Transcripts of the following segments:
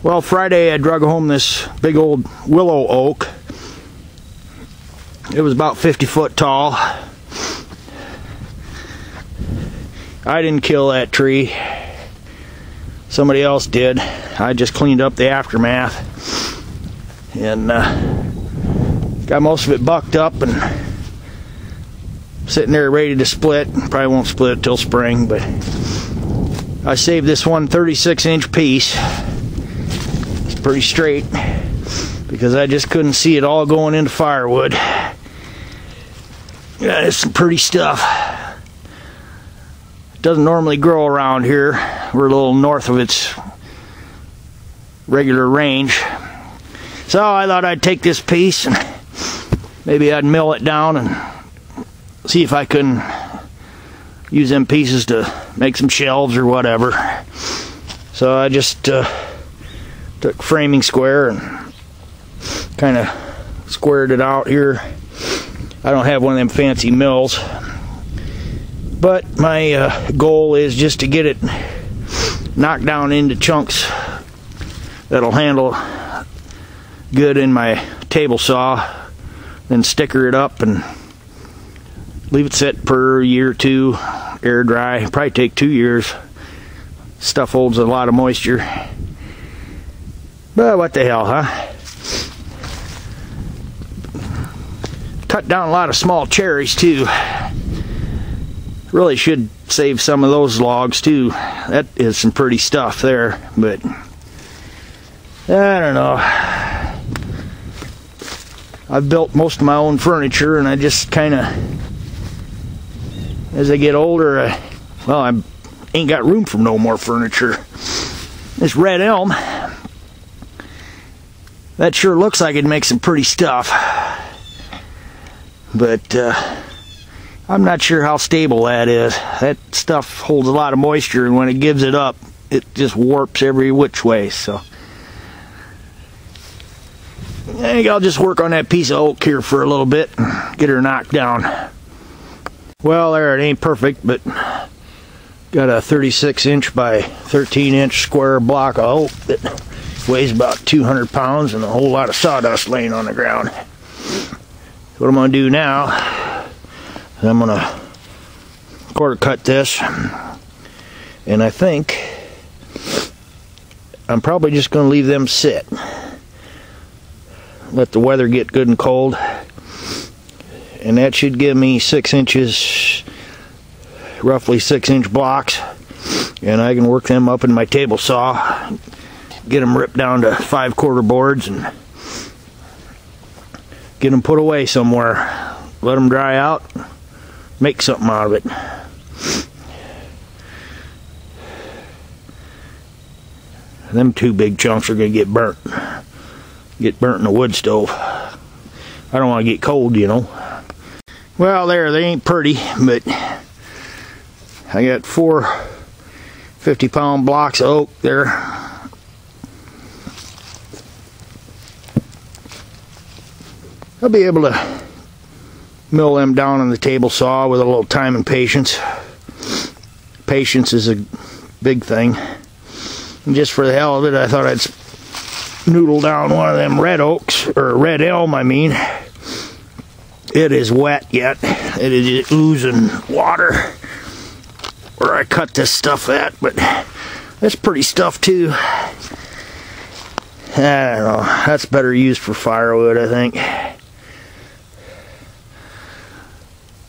Well, Friday I drug home this big old willow oak. It was about 50 foot tall. I didn't kill that tree. Somebody else did. I just cleaned up the aftermath and got most of it bucked up and sitting there ready to split. Probably won't split till spring, but I saved this one 36-inch piece. It's pretty straight because I just couldn't see it all going into firewood. Yeah, it's some pretty stuff. It doesn't normally grow around here. We're a little north of its regular range. So I thought I'd take this piece and maybe I'd mill it down and see if I couldn't use them pieces to make some shelves or whatever. So I just took framing square and kind of squared it out here. I don't have one of them fancy mills, but my goal is just to get it knocked down into chunks that'll handle good in my table saw, then sticker it up and leave it sit for a year or two, air dry. Probably take 2 years. Stuff holds a lot of moisture. But what the hell, huh? Cut down a lot of small cherries too. Really should save some of those logs too. That is some pretty stuff there, but I don't know. I've built most of my own furniture and I just kind of, as I get older, well, I ain't got room for no more furniture. This red elm, that sure looks like it'd make some pretty stuff. But I'm not sure how stable that is. That stuff holds a lot of moisture, and when it gives it up, it just warps every which way. So I think I'll just work on that piece of oak here for a little bit and get her knocked down. Well, there, it ain't perfect, but got a 36-inch by 13-inch square block of oak that weighs about 200 pounds and a whole lot of sawdust laying on the ground. What I'm going to do now is I'm going to quarter cut this, and I think I'm probably just going to leave them sit. Let the weather get good and cold, and that should give me 6 inches, roughly 6-inch blocks, and I can work them up in my table saw, get them ripped down to 5/4 boards and get them put away somewhere. Let them dry out, make something out of it. Them 2 big chunks are going to get burnt in the wood stove. I don't want to get cold, you know. Well, there, they ain't pretty, but I got 4 50-pound blocks of oak there. I'll be able to mill them down on the table saw with a little time and patience. Patience is a big thing. And just for the hell of it, I thought I'd noodle down one of them red oaks, or red elm, I mean. It is wet yet. It is oozing water where I cut this stuff at, but that's pretty stuff too. I don't know. That's better used for firewood, I think.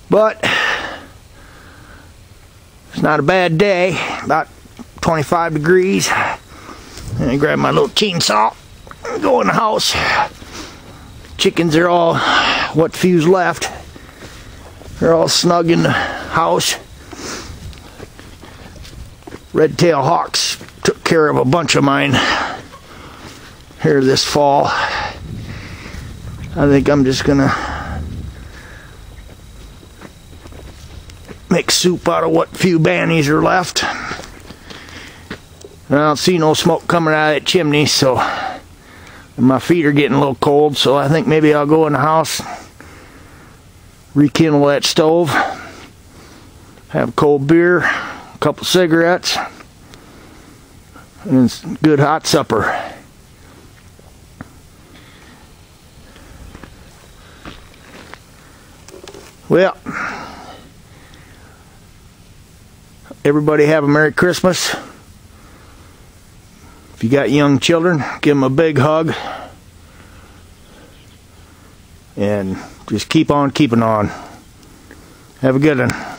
But it's not a bad day. About 25 degrees. And I grab my little chainsaw and go in the house. Chickens are all what few's left. They're all snug in the house. Red-tailed hawks took care of a bunch of mine here this fall. I think I'm just gonna make soup out of what few bannies are left. I don't see no smoke coming out of that chimney, so my feet are getting a little cold, so I think maybe I'll go in the house, rekindle that stove, have a cold beer, a couple cigarettes, and a good hot supper. Well, everybody have a Merry Christmas. If you got young children, give them a big hug. And just keep on keeping on. Have a good one.